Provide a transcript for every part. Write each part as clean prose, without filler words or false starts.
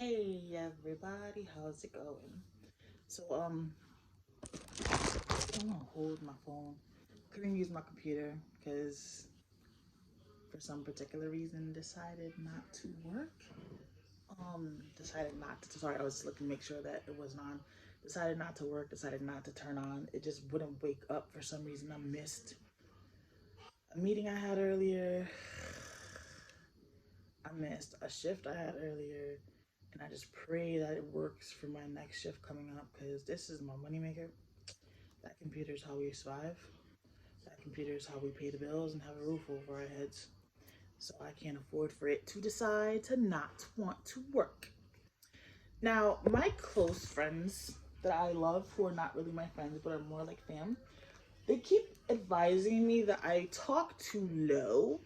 Hey everybody, how's it going? So I'm gonna hold my phone. Couldn't use my computer because for some particular reason decided not to work. Decided not to, sorry, I was looking to make sure that it wasn't on. Decided not to work, decided not to turn on. It just wouldn't wake up for some reason. I missed a meeting I had earlier. I missed a shift I had earlier. And I just pray that it works for my next shift coming up because this is my moneymaker. That computer is how we survive. That computer is how we pay the bills and have a roof over our heads. So I can't afford for it to decide to not want to work. Now, my close friends that I love, who are not really my friends but are more like fam, they keep advising me that I talk too low,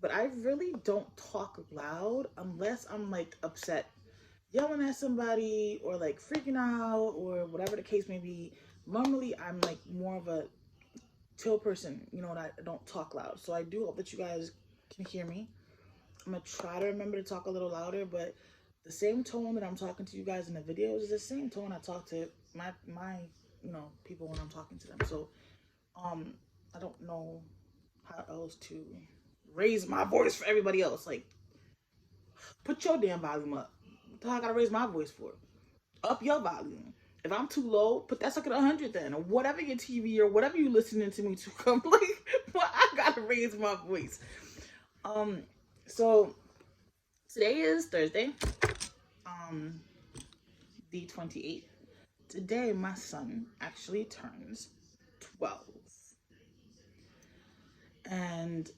but I really don't talk loud unless I'm like upset, yelling at somebody or like freaking out or whatever the case may be. Normally I'm like more of a chill person, that I don't talk loud. So I do hope that you guys can hear me. I'm gonna try to remember to talk a little louder, but the same tone that I'm talking to you guys in the videos is the same tone I talk to my people when I'm talking to them. So I don't know how else to raise my voice for everybody else. Like, put your damn volume up. What the hell I gotta raise my voice for? Up your volume. If I'm too low, put that sucker at 100 then, or whatever your TV or whatever you listening to me to come. Like, well, I gotta raise my voice. So today is Thursday, um, the 28th. Today, my son actually turns 12, and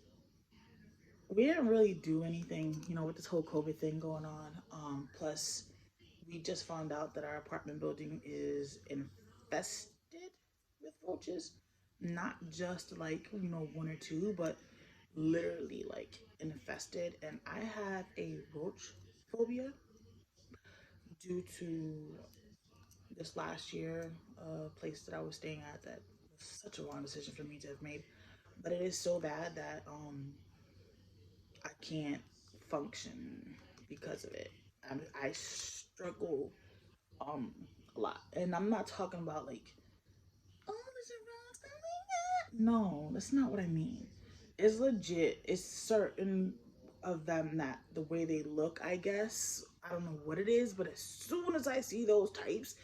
we didn't really do anything, with this whole COVID thing going on. Plus, we just found out that our apartment building is infested with roaches. Not just like, one or two, but literally like infested. And I have a roach phobia due to this last year place that I was staying at that was such a wrong decision for me to have made. But it is so bad that I can't function because of it. I struggle um a lot, and I'm not talking about like, oh, there's a wrong. No, that's not what I mean. It's legit. It's certain of them that the way they look, I guess. I don't know what it is, but as soon as I see those types,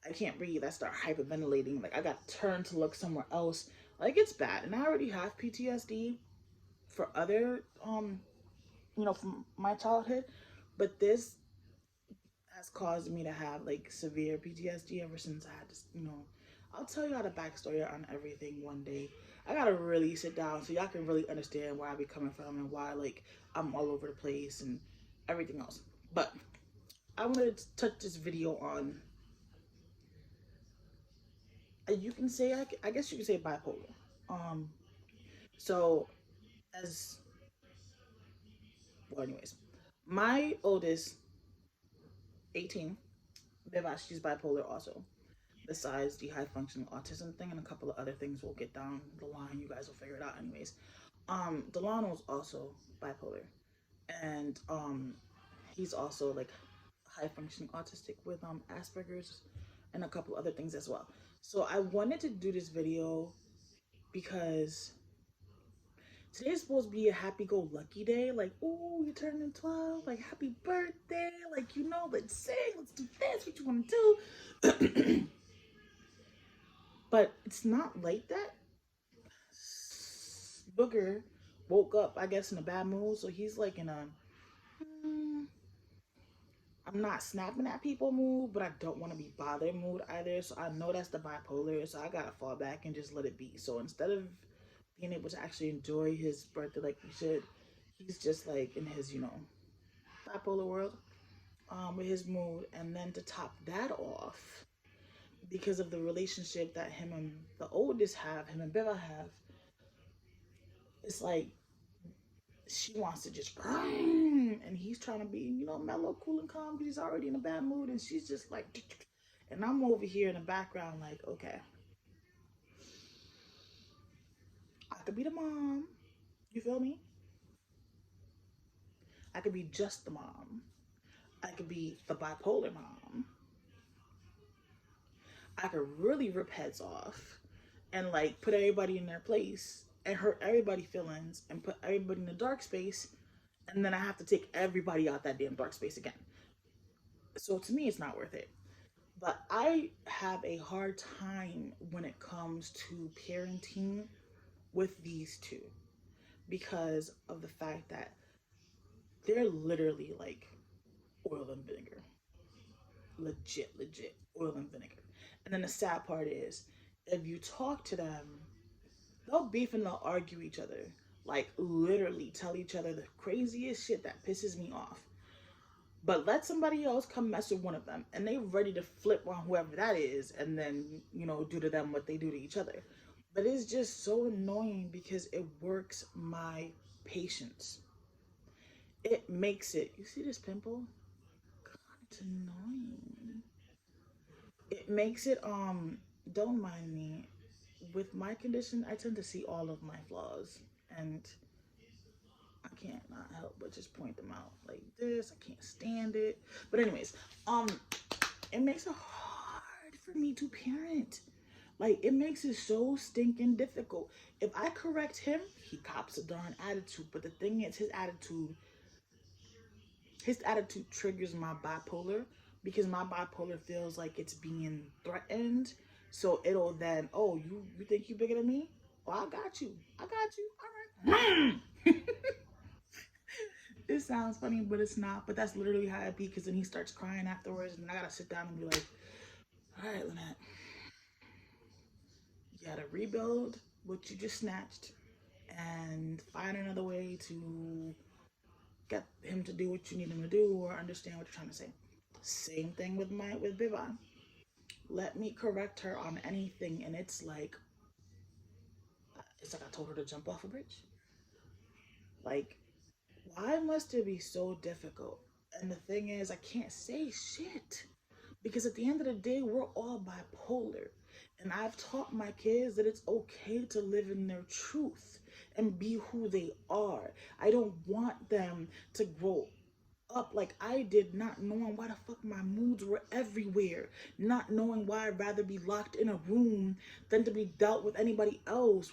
I can't breathe. I start hyperventilating. Like, I got turned to look somewhere else. Like, it's bad. And I already have PTSD for other from my childhood, but this has caused me to have like severe PTSD ever since I had to. I'll tell you all the backstory on everything one day. I gotta really sit down so y'all can really understand where I be coming from and why like I'm all over the place and everything else. But I wanted to touch this video on, you can say, I guess you can say bipolar. Um, so as well, anyways, my oldest, 18, Viva, she's bipolar also. Besides the high functioning autism thing and a couple of other things we'll get down the line, you guys will figure it out anyways. Delano's also bipolar, and he's also like high functioning autistic with Asperger's and a couple other things as well. So I wanted to do this video because today's supposed to be a happy-go-lucky day. Like, oh, you're turning 12. Like, happy birthday. Like, let's sing. Let's do this. What you want to do. But it's not like that. Booger woke up, I guess, in a bad mood. So he's like in a, mm, I'm not snapping at people mood, but I don't want to be bothered mood either. So I know that's the bipolar. So I got to fall back and just let it be. So instead of being able to actually enjoy his birthday like we should, he's just like in his, bipolar world with his mood. And then to top that off, because of the relationship that him and the oldest have, him and Biva have, it's like she wants to just and he's trying to be, mellow, cool, and calm because he's already in a bad mood, and she's just like, and I'm over here in the background like, okay, I could be the mom, you feel me? I could be just the mom, I could be the bipolar mom. I could really rip heads off and like put everybody in their place and hurt everybody's feelings and put everybody in the dark space, and then I have to take everybody out that damn dark space again. So to me, it's not worth it. But I have a hard time when it comes to parenting with these two because of the fact that they're literally like oil and vinegar. Legit oil and vinegar. And then the sad part is, if you talk to them, they'll beef and they'll argue each other. Like literally tell each other the craziest shit that pisses me off. But let somebody else come mess with one of them and they ready to flip on whoever that is and then, do to them what they do to each other. But it's just so annoying because it works my patience. It makes it, you see this pimple? God, it's annoying. It makes it, don't mind me. With my condition, I tend to see all of my flaws. And I can't not help but just point them out like this. I can't stand it. But anyways, it makes it hard for me to parent. Like it makes it so stinking difficult. If I correct him, he cops a darn attitude. But the thing is, his attitude triggers my bipolar because my bipolar feels like it's being threatened. So it'll then, oh, you think you bigger than me? Oh, I got you. I got you. All right. It sounds funny, but it's not. But that's literally how it be. Because then he starts crying afterwards, and I gotta sit down and be like, "All right, Linette, you gotta rebuild what you just snatched, and find another way to get him to do what you need him to do, or understand what you're trying to say." Same thing with Bivon. Let me correct her on anything, and it's like I told her to jump off a bridge. Like, why must it be so difficult? And the thing is, I can't say shit. Because at the end of the day, we're all bipolar. And I've taught my kids that it's okay to live in their truth and be who they are. I don't want them to grow up like I did, not knowing why the fuck my moods were everywhere, not knowing why I'd rather be locked in a room than to be dealt with anybody else.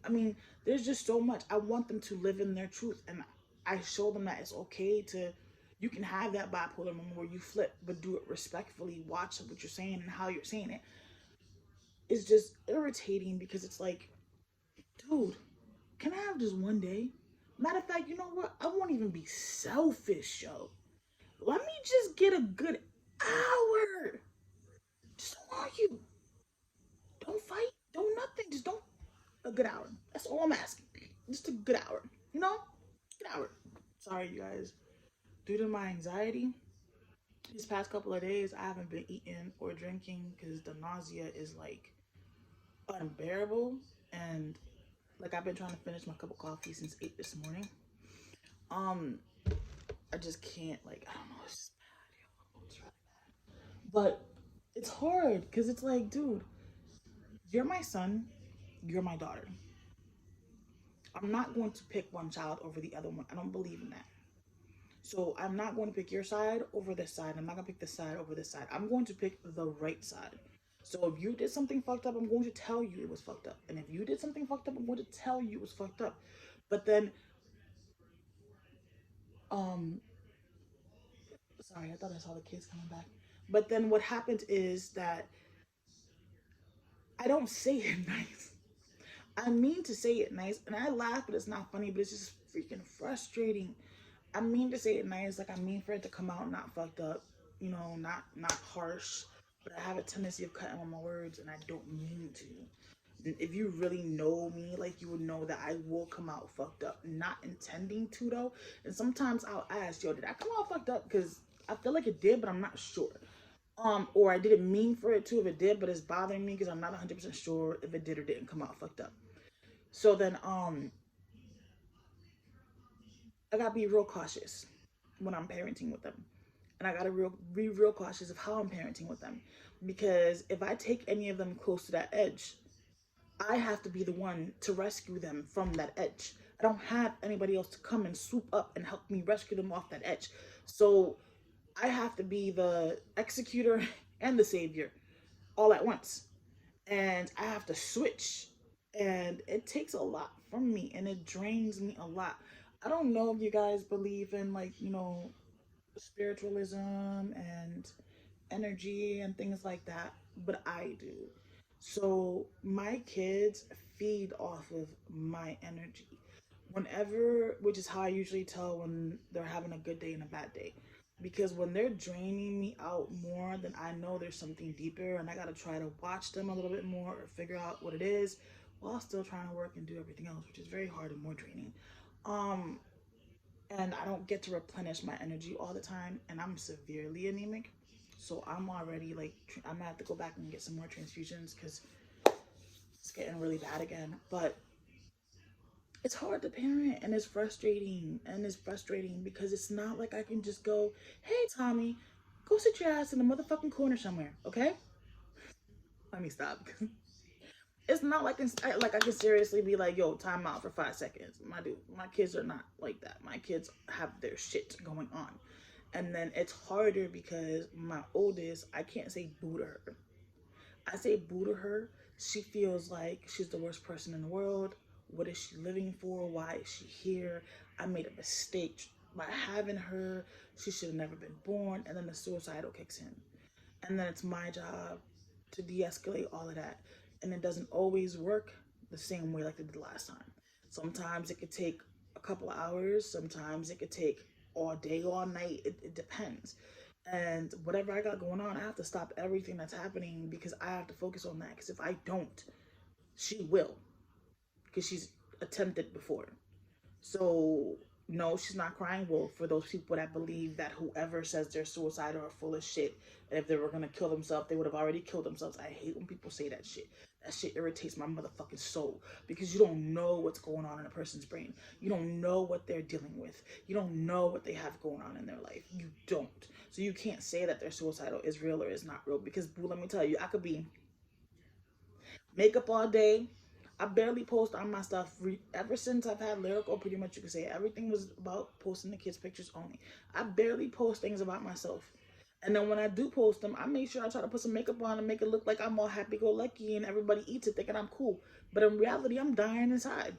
I mean, there's just so much. I want them to live in their truth, and I show them that it's okay to. You can have that bipolar moment where you flip, but do it respectfully. Watch what you're saying and how you're saying it. It's just irritating because it's like, dude, can I have just one day? Matter of fact, you know what? I won't even be selfish, yo. Let me just get a good hour. Just don't argue. Don't fight. Don't nothing. Just don't. A good hour. That's all I'm asking. Just a good hour. You know? Good hour. Sorry, you guys. Due to my anxiety, these past couple of days, I haven't been eating or drinking because the nausea is like unbearable. And like I've been trying to finish my cup of coffee since 8 this morning. Um, I just can't, like, I don't know, it's just bad, yo. It's really bad. But it's hard because it's like, dude, you're my son, you're my daughter. I'm not going to pick one child over the other one. I don't believe in that. So I'm not going to pick your side over this side. I'm not going to pick this side over this side. I'm going to pick the right side. So if you did something fucked up, I'm going to tell you it was fucked up. And if you did something fucked up, I'm going to tell you it was fucked up. But then, um, sorry, I thought I saw the kids coming back. But then what happened is that I don't say it nice. I mean to say it nice, and I laugh, but it's not funny, but it's just freaking frustrating. I mean to say it nice, like I mean for it to come out not fucked up, not harsh. But I have a tendency of cutting on my words, and I don't mean to. If you really know me, like you would know that I will come out fucked up, not intending to though. And sometimes I'll ask, yo, did I come out fucked up? Because I feel like it did, but I'm not sure. Or I didn't mean for it to if it did, but it's bothering me because I'm not 100% sure if it did or didn't come out fucked up. So then, I gotta be real cautious when I'm parenting with them. And I gotta be real cautious of how I'm parenting with them. Because if I take any of them close to that edge, I have to be the one to rescue them from that edge. I don't have anybody else to come and swoop up and help me rescue them off that edge. So I have to be the executor and the savior all at once. And I have to switch. And it takes a lot from me and it drains me a lot. I don't know if you guys believe in, like, spiritualism and energy and things like that, but I do. So my kids feed off of my energy. Whenever, which is how I usually tell when they're having a good day and a bad day. Because when they're draining me out more, then I know there's something deeper and I gotta try to watch them a little bit more or figure out what it is while still trying to work and do everything else, which is very hard and more draining. Um, and I don't get to replenish my energy all the time, and I'm severely anemic. So I'm already like, I'm gonna have to go back and get some more transfusions because it's getting really bad again. But it's hard to parent, and it's frustrating because it's not like I can just go, hey Tommy, go sit your ass in the motherfucking corner somewhere, okay? Let me stop. It's not like I can seriously be like, yo, time out for 5 seconds. My dude, my kids are not like that. My kids have their shit going on. And then it's harder because my oldest, I can't say boo to her. I say boo to her. She feels like she's the worst person in the world. What is she living for? Why is she here? I made a mistake by having her. She should have never been born. And then the suicidal kicks in. And then it's my job to de-escalate all of that. And it doesn't always work the same way like it did last time. Sometimes it could take a couple of hours. Sometimes it could take all day, all night. It depends. And whatever I got going on, I have to stop everything that's happening because I have to focus on that. Because if I don't, she will. Because she's attempted before. So no, she's not crying wolf for those people that believe that whoever says they're suicidal are full of shit. And if they were gonna kill themselves, they would have already killed themselves. I hate when people say that shit. That shit irritates my motherfucking soul because you don't know what's going on in a person's brain. You don't know what they're dealing with. You don't know what they have going on in their life. You don't. So you can't say that they're suicidal is real or is not real because, boo, let me tell you, I could be makeup all day. I barely post on my stuff. Ever since I've had Lyrical, pretty much you can say everything was about posting the kids' pictures only. I barely post things about myself. And then when I do post them, I make sure I try to put some makeup on and make it look like I'm all happy-go-lucky and everybody eats it thinking I'm cool. But in reality, I'm dying inside.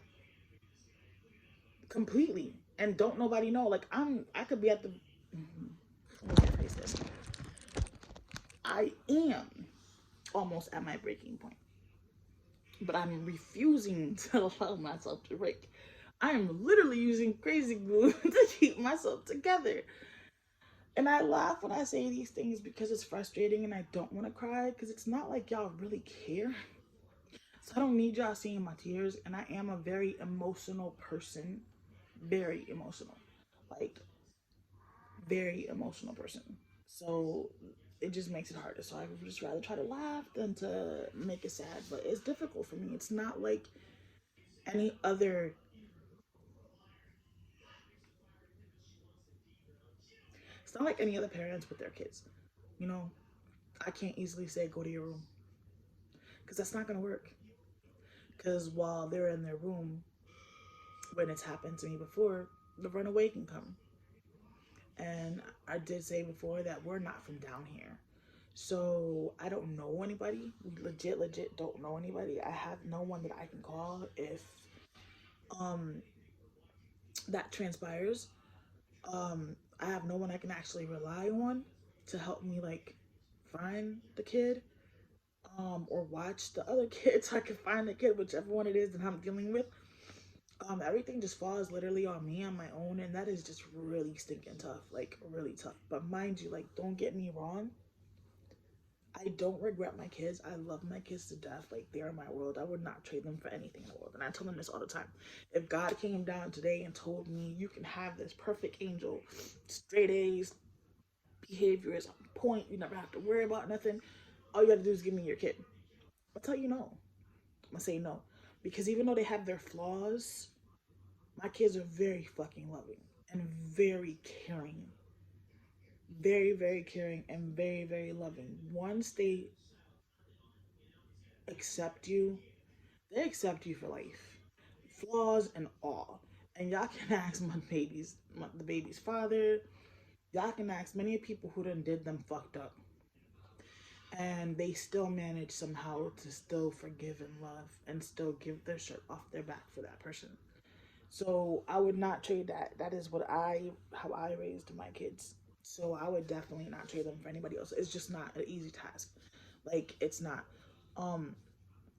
Completely. And don't nobody know. Like, I could be at the... Let me rephrase this. I am almost at my breaking point. But I'm refusing to allow myself to break. I am literally using crazy glue to keep myself together. And I laugh when I say these things because it's frustrating and I don't want to cry because it's not like y'all really care. So I don't need y'all seeing my tears. And I am a very emotional person. Very emotional. Like, very emotional person. So it just makes it harder. So I would just rather try to laugh than to make it sad. But it's difficult for me. It's not like any other. It's not like any other parents with their kids. You know, I can't easily say go to your room because that's not gonna work. Because while they're in their room, when it's happened to me before, the runaway can come. And I did say before that we're not from down here. So I don't know anybody. We legit don't know anybody. I have no one that I can call if um that transpires. I have no one I can actually rely on to help me like find the kid or watch the other kids so I can find the kid, whichever one it is that I'm dealing with. Everything just falls literally on me on my own, and that is just really stinking tough, like really tough. But mind you, like, don't get me wrong, I don't regret my kids. I love my kids to death. Like, they are my world. I would not trade them for anything in the world. And I tell them this all the time. If God came down today and told me you can have this perfect angel, straight A's, behavior is on point, you never have to worry about nothing, all you gotta do is give me your kid, I'll tell you no. I'm gonna say no. Because even though they have their flaws, my kids are very fucking loving and very caring. Very caring and very loving. Once they accept you, they accept you for life. Flaws and all. And y'all can ask the baby's father, Y'all can ask many people who done did them fucked up, and they still manage somehow to still forgive and love and still give their shirt off their back for that person. So I would not trade that. That is how I raised my kids. So I would definitely not trade them for anybody else. It's just not an easy task. Like, it's not. Um,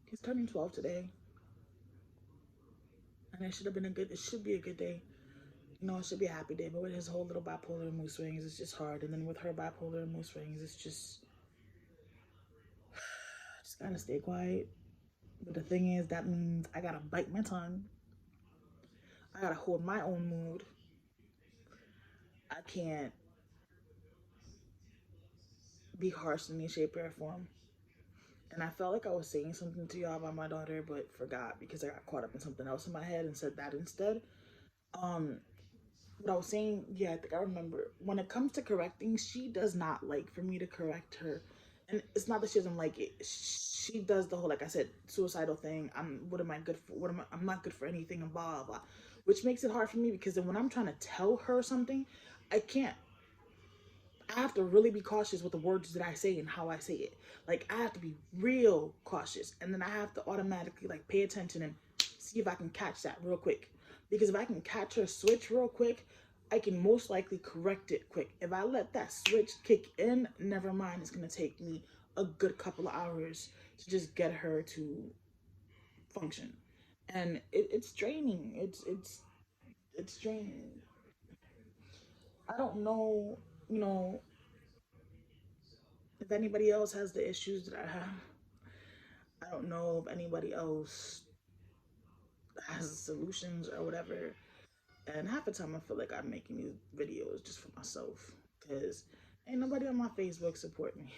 he's turning 12 today, and it should be a good day. You know, it should be a happy day. But with his whole little bipolar mood swings, it's just hard. And then with her bipolar mood swings, it's just gotta stay quiet. But the thing is, that means I gotta bite my tongue. I gotta hold my own mood. I can't be harsh in any shape or form. And I felt like I was saying something to y'all about my daughter, but forgot because I got caught up in something else in my head and said that instead. Um, what I was saying, yeah, I think I remember. When it comes to correcting, she does not like for me to correct her. And it's not that she doesn't like it. She does the whole, like I said, suicidal thing. What am I good for? I'm not good for anything and blah, blah, blah. Which makes it hard for me because then when I'm trying to tell her something, I can't. I have to really be cautious with the words that I say and how I say it. Like, I have to be real cautious. And then I have to automatically, like, pay attention and see if I can catch that real quick. Because if I can catch her switch real quick, I can most likely correct it quick. If I let that switch kick in, never mind. It's going to take me a good couple of hours to just get her to function. And it's draining. It's draining. I don't know, you know, if anybody else has the issues that I have. I don't know if anybody else has solutions or whatever. And half the time I feel like I'm making these videos just for myself because ain't nobody on my Facebook support me.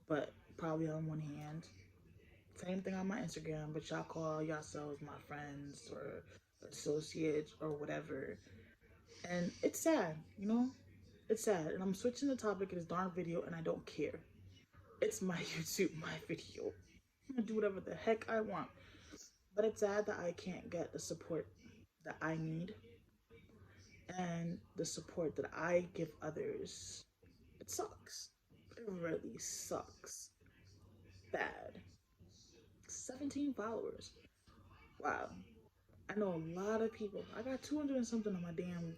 But probably on one hand, same thing on my Instagram, but y'all call yourselves my friends or associates or whatever. And it's sad, you know? It's sad. And I'm switching the topic of this darn video and I don't care. It's my YouTube, my video. I'm gonna do whatever the heck I want. But it's sad that I can't get the support that I need and the support that I give others. It sucks. It really sucks. Bad. 17 followers. Wow. I know a lot of people. I got 200 and something on my damn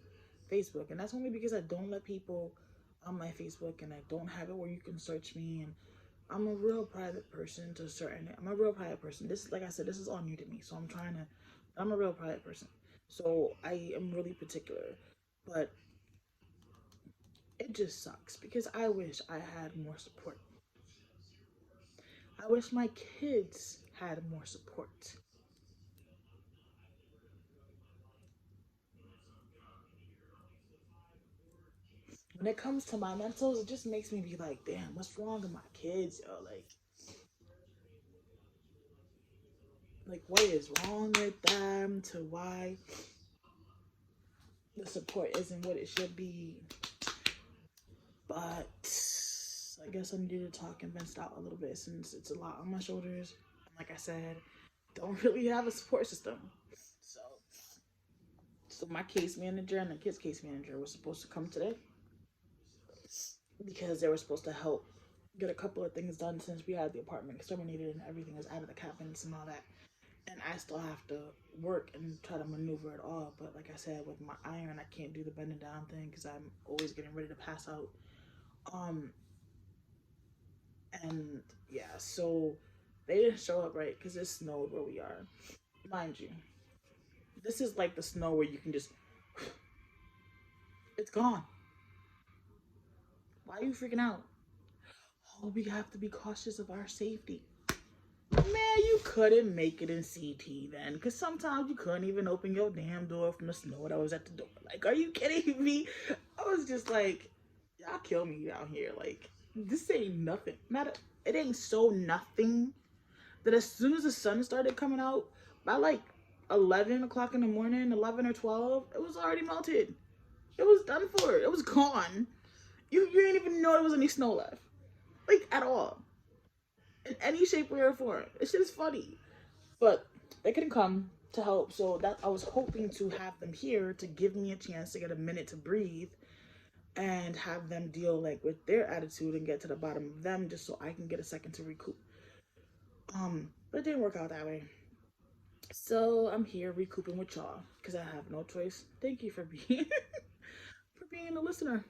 Facebook, and that's only because I don't let people on my Facebook and I don't have it where you can search me. And I'm a real private person to a certain. I'm a real private person. This, like I said, this is all new to me, so I'm a real private person. So I am really particular, but it just sucks because I wish I had more support. I wish my kids had more support. When it comes to my mentals, it just makes me be like, damn, what's wrong with my kids, yo? Like what is wrong with them to why the support isn't what it should be? But I guess I needed to talk and vent out a little bit since it's a lot on my shoulders. And like I said, don't really have a support system. So, so my case manager and the kids' case manager were supposed to come today because they were supposed to help get a couple of things done since we had the apartment exterminated and everything is out of the cabinets and all that. And I still have to work and try to maneuver it all. But like I said, with my iron, I can't do the bending down thing because I'm always getting ready to pass out. Um, and yeah, so they didn't show up right because it snowed where we are. Mind you, this is like the snow where you can just, it's gone. Why are you freaking out? Oh, we have to be cautious of our safety. Man, you couldn't make it in CT then, because sometimes you couldn't even open your damn door from the snow that was at the door. Like, are you kidding me? I was just like, y'all kill me down here. Like, this ain't nothing. It ain't so nothing that as soon as the sun started coming out, by like 11 o'clock in the morning, 11 or 12, it was already melted. It was done for. It was gone. You didn't even know there was any snow left. Like, at all. In any shape, way, or form. It's just funny. But they couldn't come to help, so that I was hoping to have them here to give me a chance to get a minute to breathe and have them deal like with their attitude and get to the bottom of them just so I can get a second to recoup. But it didn't work out that way. So I'm here recouping with y'all because I have no choice. Thank you for being for being a listener,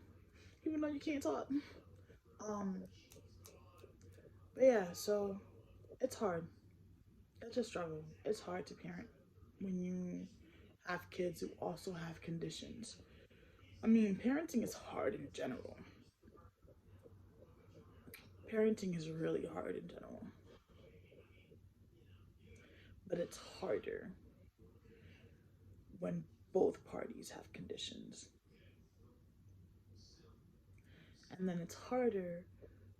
even though you can't talk. But yeah, so it's hard. It's a struggle. It's hard to parent when you have kids who also have conditions. I mean, parenting is hard in general. Parenting is really hard in general. But it's harder when both parties have conditions. And then it's harder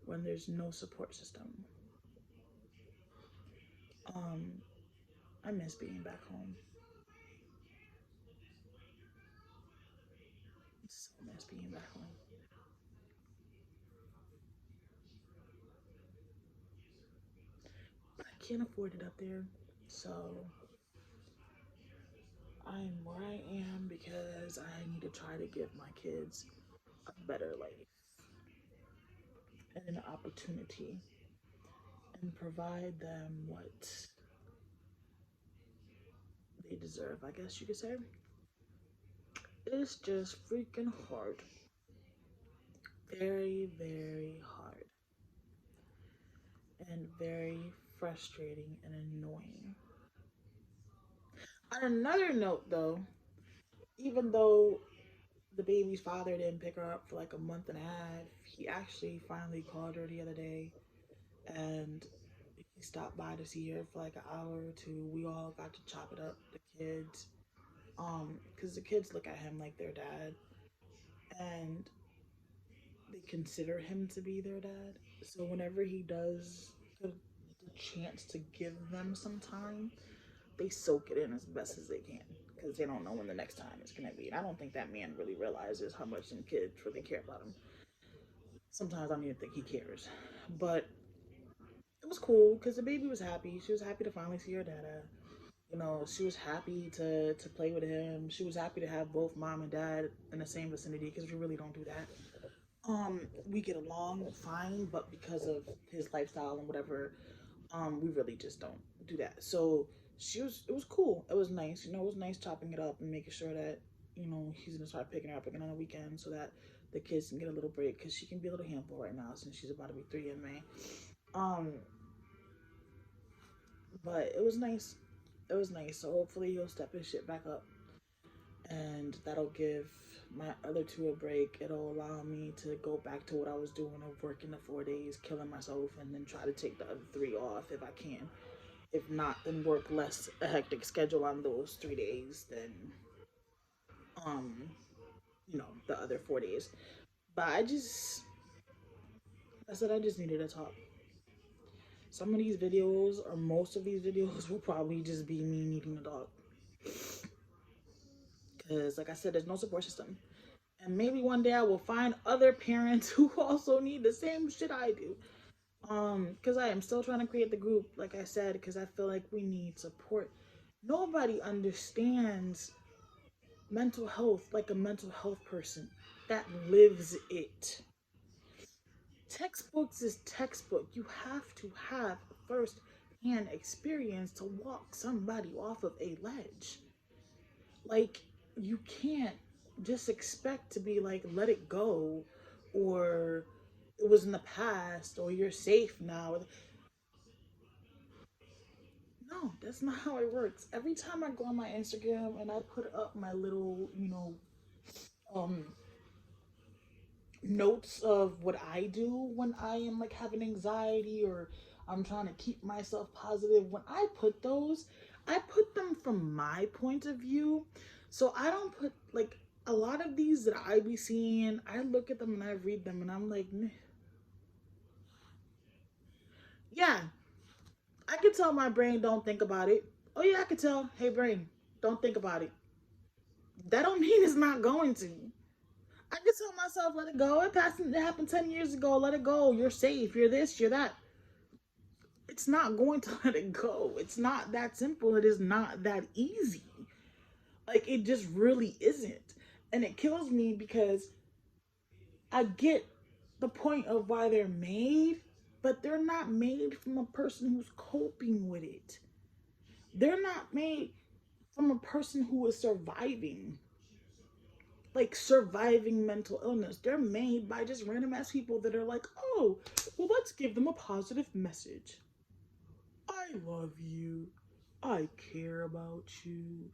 when there's no support system. I miss being back home. So miss being back home. But I can't afford it up there. So I'm where I am because I need to try to give my kids a better life and an opportunity and provide them what they deserve, I guess you could say. It's just freaking hard. Very, very hard. And very frustrating and annoying. On another note, though, even though the baby's father didn't pick her up for like a month and a half, he actually finally called her the other day and he stopped by to see her for like an hour or two. We all got to chop it up, the kids. Because the kids look at him like their dad. And they consider him to be their dad. So whenever he does get the chance to give them some time, they soak it in as best as they can because they don't know when the next time is going to be. And I don't think that man really realizes how much some kids really care about him. Sometimes I don't even think he cares. But it was cool because the baby was happy. She was happy to finally see her dada. You know, she was happy to play with him. She was happy to have both mom and dad in the same vicinity because we really don't do that. We get along fine, but because of his lifestyle and whatever, we really just don't do that. So it was cool. It was nice. You know, it was nice chopping it up and making sure that, you know, he's gonna start picking her up again on the weekend so that the kids can get a little break because she can be a little handful right now since she's about to be 3 in May. But it was nice. It was nice. So hopefully he'll step his shit back up. And that'll give my other two a break. It'll allow me to go back to what I was doing of working the 4 days, killing myself, and then try to take the other 3 off if I can. If not, then work less a hectic schedule on those 3 days than you know, the other 4 days. But I said I just needed to talk. Some of these videos, or most of these videos, will probably just be me needing to talk. Because, like I said, there's no support system. And maybe one day I will find other parents who also need the same shit I do. Because I am still trying to create the group, like I said, because I feel like we need support. Nobody understands mental health like a mental health person that lives it. Textbooks is textbook. You have to have first-hand experience to walk somebody off of a ledge. Like, you can't just expect to be like, let it go, or it was in the past, or you're safe now. No, that's not how it works. Every time I go on my Instagram and I put up my little, you know, notes of what I do when I am like having anxiety or I'm trying to keep myself positive, when I put those, I put them from my point of view. So I don't put like a lot of these that I be seeing, I look at them and I read them and I'm like, yeah, I can tell my brain don't think about it. Oh yeah, I can tell, hey brain, don't think about it. That don't mean it's not going to. I can tell myself, let it go. It happened 10 years ago. Let it go. You're safe. You're this, you're that. It's not going to let it go. It's not that simple. It is not that easy. Like, it just really isn't. And it kills me because I get the point of why they're made, but they're not made from a person who's coping with it. They're not made from a person who is surviving, like surviving mental illness. They're made by just random ass people that are like, oh, well, let's give them a positive message. I love you. I care about you.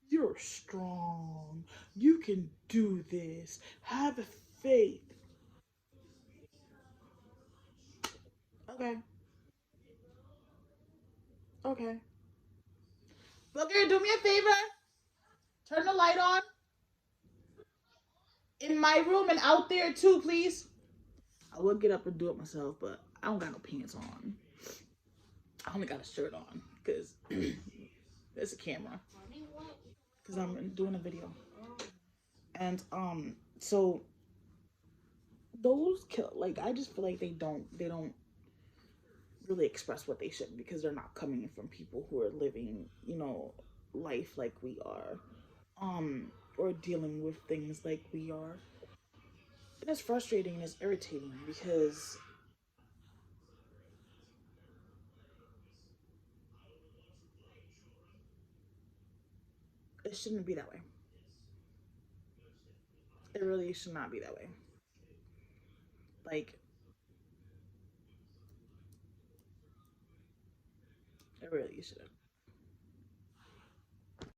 You're strong. You can do this. Have faith. Okay. Okay. Booker, do me a favor. Turn the light on in my room and out there too, please. I would get up and do it myself, but I don't got no pants on. I only got a shirt on because there's a camera. Because I'm doing a video. And so those kill, like, I just feel like they don't really express what they should, because they're not coming from people who are living, life like we are, or dealing with things like we are. And it's frustrating and it's irritating because it shouldn't be that way. It really should not be that way. Like, it really shouldn't.